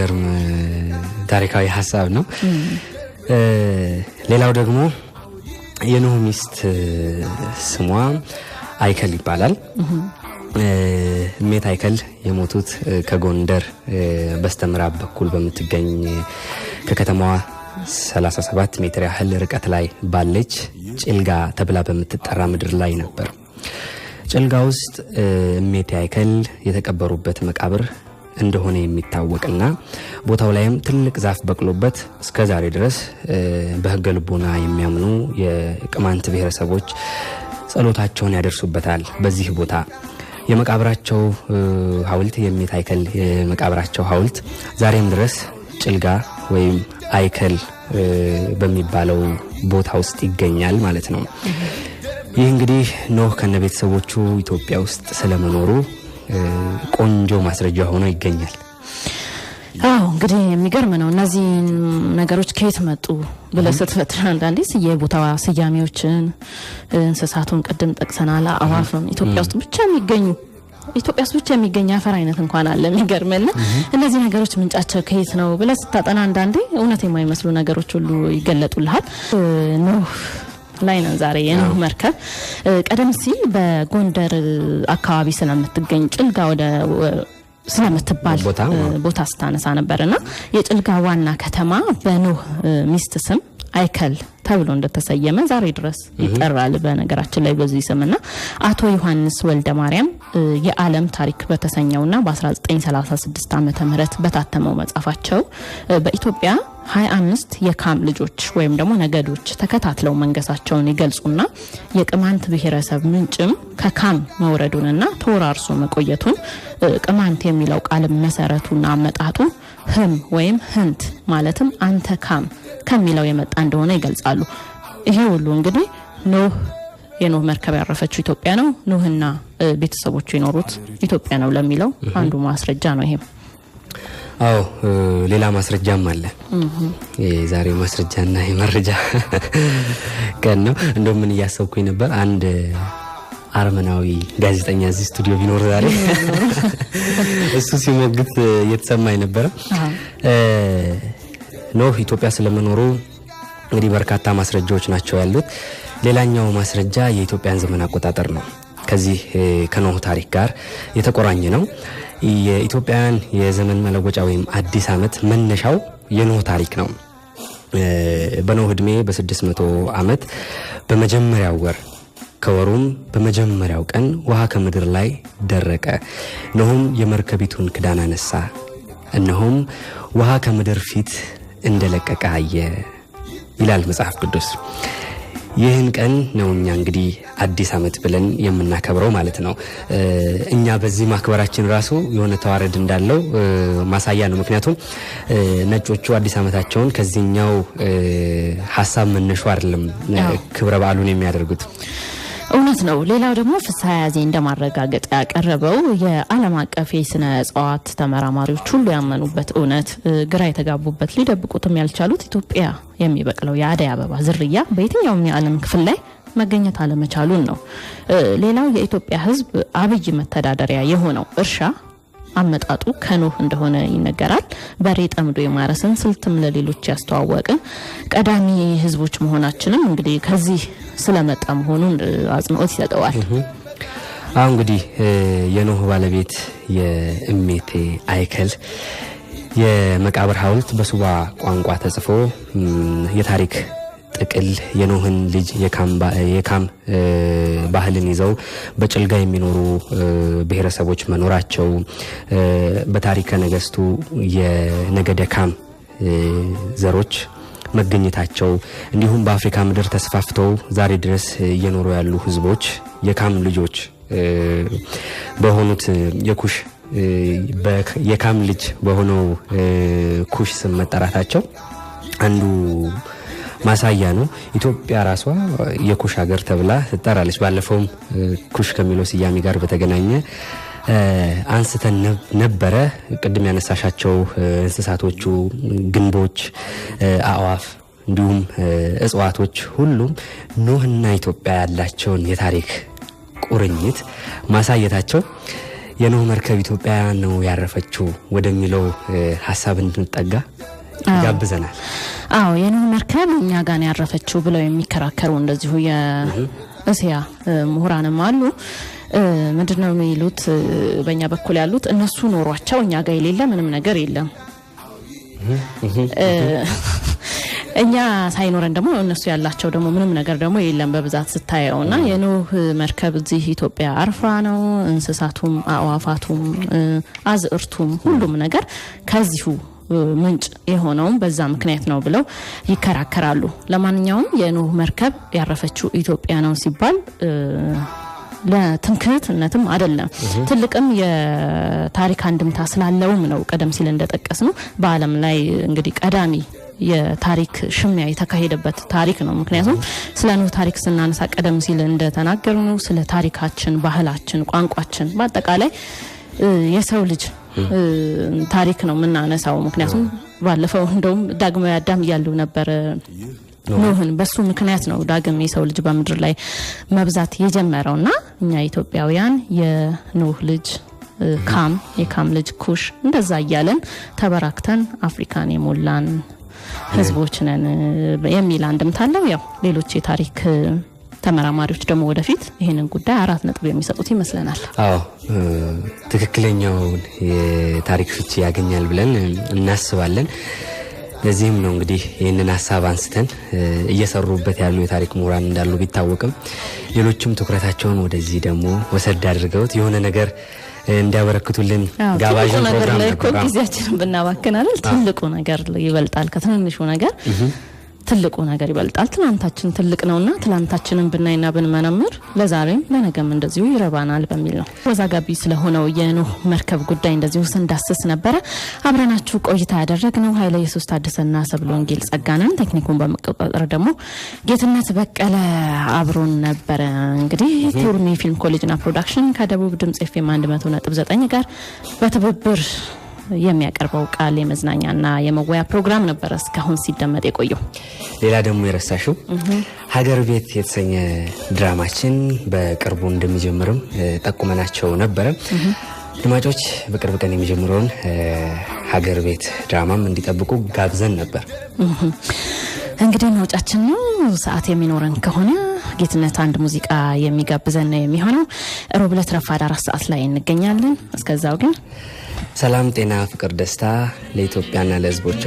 የሚገርም ታሪካዊ ሐሳብ ነው። ሌላው ደግሞ የኖህ ሚስት ስሟ አይከል ይባላል። ሜት አይከል የሞቱት ከጎንደር በስተምዕራብ በኩል በምትገኝ ከከተማዋ 37 ሜትር ያህል ርቀት ላይ ባለች ጭልጋ ተብላ በምትጠራ ምድር ላይ ነበር። ጭልጋ ውስጥ ሜት አይከል የተቀበሩበት መቃብር እንደሆነ የሚታወቅና ቦታው ላይም ትልቅ ዛፍ በቅሎበት እስከዛሬ ድረስ በሕገ ልቦና የሚያምኑ የቅማንት ብሔረሰቦች ጸሎታቸውን ያደርሱበታል። በዚህ ቦታ የመቃብራቸው ሐውልት የሜት አይከል የመቃብራቸው ሐውልት ዛሬም ድረስ ጭልጋ ወይም አይከል በሚባለው ቦታ ውስጥ ይገኛል ማለት ነው። ይህ እንግዲህ ኖህ ከነቤተሰቦቹ ኢትዮጵያ ውስጥ ስለመኖሩ ቆንጆ ማስረጃ ሆኖ ይገኛል። እንግዲህ የሚገርም ነው። እነዚህ ነገሮች ከየት መጡ ብለህ ስትፈትሽ አንዳንዴ የቦታ ስያሜዎችን እንስሳቱን ቅድም ጠቅሰናል። አዋፍ ነው ኢትዮጵያ ውስጥ ብቻ የሚገኝ አፈር አይነት እንኳን አለ። የሚገርምና እነዚህ ነገሮች ምንጫቸው ከየት ነው ብለህ ስታጠና አንዳንዴ እውነት የማይመስሉ ነገሮች ሁሉ ይገለጡልሃል። ኖህ ላይ ነው ዛሬ የኖህ መርከብ ቀደም ሲል በጎንደር አካባቢ ስለምትገኝ ጭልጋ ወደ ስለምትባል ቦታ ስታነሳ ነበርና የጭልጋ ዋና ከተማ በኖህ ሚስት ስም አይከል ተብሎ እንደተሰየመ ዛሬ ድረስ ይጠራል። በነገራችን ላይ በዚህ ስምና አቶ ዮሐንስ ወልደ ማርያም የዓለም ታሪክ በተሰኘውና በ1936 ዓመተ ምህረት በታተመው መጽሐፋቸው በኢትዮጵያ 25 የካም ልጆች ወይም ደግሞ ነገዶች ተከታትለው መንገሳቸውን ይገልጹና የቅማንት ብሔረሰብ ምንጭም ከካም መውረዱንና ተወራርሶ መቆየቱን ቅማንት የሚለው ቃል መሰረቱና አመጣጡ ህም ወይም ህንት ማለትም አንተ ካም ከሚለው የመጣ እንደሆነ ይገልጻሉ። ይሄ ሁሉ እንግዲህ የኖህ መርከብ ያረፈችው ኢትዮጵያ ነው፣ ኖህና ቤተሰቦቹ የኖሩት ኢትዮጵያ ነው ለሚለው አንዱ ማስረጃ ነው ይሄ። ሌላ ማስረጃም አለ። የዛሬ ማስረጃና የመረጃ ቀን ነው። እንደው ምን እያሰብኩኝ ነበር አንድ አርመናዊ ጋዜጠኛ እዚህ ስቱዲዮ ቢኖር ዛሬ እሱ ሲሞግት እየተሰማኝ ነበር። ኖህ ኢትዮጵያ ስለመኖሩ እንግዲህ በርካታ ማስረጃዎች ናቸው ያሉት። ሌላኛው ማስረጃ የኢትዮጵያን ዘመን አቆጣጠር ነው። ከዚህ ከኖህ ታሪክ ጋር የተቆራኘ ነው። የኢትዮጵያን የዘመን መለወጫ ወይም አዲስ ዓመት መነሻው የኖህ ታሪክ ነው። በኖህ ዕድሜ በ600 ዓመት በመጀመሪያው ወር ከወሩም በመጀመሪያው ቀን ውሃ ከምድር ላይ ደረቀ። ኖህም የመርከቢቱን ክዳን አነሳ፣ እነሆም ውሃ ከምድር ፊት እንደለቀቀ አየ ይላል መጽሐፍ ቅዱስ። ይህን ቀን ነው እኛ እንግዲህ አዲስ ዓመት ብለን የምናከብረው ማለት ነው። እኛ በዚህ ማክበራችን ራሱ የሆነ ተዋረድ እንዳለው ማሳያ ነው። ምክንያቱም ነጮቹ አዲስ ዓመታቸውን ከዚህኛው ሐሳብ መነሻ አይደለም ክብረ በዓሉን የሚያደርጉት። እውነት ነው። ሌላው ደግሞ ፍስሐ ያዜ እንደማረጋገጥ ያቀረበው የዓለም አቀፍ የስነ እጽዋት ተመራማሪዎች ሁሉ ያመኑበት እውነት ግራ የተጋቡበት ሊደብቁትም ያልቻሉት ኢትዮጵያ የሚበቅለው የአደይ አበባ ዝርያ በየትኛውም የዓለም ክፍል ላይ መገኘት አለመቻሉን ነው። ሌላው የኢትዮጵያ ሕዝብ አብይ መተዳደሪያ የሆነው እርሻ አመጣጡ ከኖህ እንደሆነ ይነገራል። በሬ ጠምዶ የማረስን ስልትም ለሌሎች ያስተዋወቅን ቀዳሚ ህዝቦች መሆናችንም እንግዲህ ከዚህ ስለመጣ መሆኑን አጽንኦት ይሰጠዋል። እንግዲህ የኖህ ባለቤት የእሜቴ አይከል የመቃብር ሐውልት በሱባ ቋንቋ ተጽፎ የታሪክ ጥቅል የኖህን ልጅ የካም ባህልን ይዘው በጭልጋ የሚኖሩ ብሔረሰቦች መኖራቸው፣ በታሪከ ነገስቱ የነገደ ካም ዘሮች መገኘታቸው፣ እንዲሁም በአፍሪካ ምድር ተስፋፍተው ዛሬ ድረስ እየኖሩ ያሉ ህዝቦች የካም ልጆች በሆኑት የኩሽ የካም ልጅ በሆነው ኩሽ ስም መጠራታቸው አንዱ ማሳያ ነው። ኢትዮጵያ ራሷ የኩሽ ሀገር ተብላ ትጠራለች። ባለፈውም ኩሽ ከሚለው ስያሜ ጋር በተገናኘ አንስተን ነበረ። ቅድም ያነሳሻቸው እንስሳቶቹ፣ ግንቦች፣ አዕዋፍ እንዲሁም እጽዋቶች ሁሉም ኖህና ኢትዮጵያ ያላቸውን የታሪክ ቁርኝት ማሳየታቸው የኖህ መርከብ ኢትዮጵያ ነው ያረፈችው ወደሚለው ሐሳብ እንድንጠጋ ጋብዘናል። አዎ የኖህ መርከብ እኛ ጋር ነው ያረፈችው ብለው የሚከራከሩ እንደዚሁ የእስያ ምሁራንም አሉ። ምንድነው የሚሉት? በእኛ በኩል ያሉት እነሱ ኖሯቸው እኛ ጋር የሌለ ምንም ነገር የለም። እኛ ሳይኖረን ደግሞ እነሱ ያላቸው ደግሞ ምንም ነገር ደግሞ የለም በብዛት ስታየውና የኖህ መርከብ እዚህ ኢትዮጵያ አርፋ ነው እንስሳቱም አዋፋቱም አዝርቱም ሁሉም ነገር ከዚሁ ምንጭ የሆነው በዛ ምክንያት ነው ብለው ይከራከራሉ። ለማንኛውም የኖህ መርከብ ያረፈችው ኢትዮጵያ ነው ሲባል ለትምክህትነትም አይደለም ትልቅም የታሪክ አንድምታ ስላለውም ነው። ቀደም ሲል እንደጠቀስነው በአለም ላይ እንግዲህ ቀዳሚ የታሪክ ሽሚያ የተካሄደበት ታሪክ ነው። ምክንያቱም ስለ ኖህ ታሪክ ስናነሳ ቀደም ሲል እንደተናገርነው ስለ ታሪካችን፣ ባህላችን፣ ቋንቋችን በአጠቃላይ የሰው ልጅ ታሪክ ነው የምናነሳው። ምክንያቱም ባለፈው እንደውም ዳግማዊ አዳም ያሉ ነበር ኖህን በሱ ምክንያት ነው ዳግም የሰው ልጅ በመድር ላይ መብዛት የጀመረውና እኛ ኢትዮጵያውያን የኖህ ልጅ ካም የካም ልጅ ኩሽ እንደዛ እያለን ተበራክተን አፍሪካን የሞላን ህዝቦች ነን የሚል አንድምታ አለው። ያው ሌሎች የታሪክ ተመራማሪዎች ደግሞ ወደፊት ይሄንን ጉዳይ 4 ነጥብ የሚሰጡት ይመስለናል። አዎ ትክክለኛው የታሪክ ፍቺ ያገኛል ብለን እናስባለን። ለዚህም ነው እንግዲህ ይሄንን ሐሳብ አንስተን እየሰሩበት ያሉ የታሪክ ምሁራን እንዳሉ ቢታወቅም ሌሎችም ትኩረታቸውን ወደዚህ ደግሞ ወሰድ አድርገውት የሆነ ነገር እንዲያበረክቱልን ጋባዥ ፕሮግራም ላይ ጊዜያችንን ብናባክናል ትልቁ ነገር ይበልጣል ከትንንሹ ነገር ትልቁ ነገር ይበልጣል። ትላንታችን ትልቅ ነውና ትላንታችንን ብናይና ብንመነምር ለዛሬም ለነገም እንደዚሁ ይረባናል በሚል ነው። ወዛጋቢ ስለሆነው የኖህ መርከብ ጉዳይ እንደዚሁ ስንዳስስ ነበር። አብረናችሁ ቆይታ ያደረግነው ኃይለ ኢየሱስ ታደሰና ሰብለ ወንጌል ጸጋናን፣ ቴክኒኩን በመቆጣጠር ደግሞ ጌትነት በቀለ አብሮን ነበር። እንግዲህ ቱርኒ ፊልም ኮሌጅና ፕሮዳክሽን ከደቡብ ድምጽ ኤፍኤም 100.9 ጋር በትብብር የሚያቀርበው ቃል የመዝናኛና የመወያ ፕሮግራም ነበር እስካሁን ሲደመጥ የቆየው። ሌላ ደግሞ የረሳሽው ሀገር ቤት የተሰኘ ድራማችን በቅርቡ እንደሚጀምርም ጠቁመናቸው ነበር። አድማጮች በቅርብ ቀን የሚጀምረውን ሀገር ቤት ድራማም እንዲጠብቁ ጋብዘን ነበር። እንግዲህ መውጫችን ነው። ሰዓት የሚኖረን ከሆነ ጌትነት አንድ ሙዚቃ የሚጋብዘን ነው የሚሆነው። ሮብ ዕለት ረፋድ 4 ሰዓት ላይ እንገኛለን። እስከዛው ግን ሰላም፣ ጤና፣ ፍቅር፣ ደስታ ለኢትዮጵያና ለሕዝቦቿ።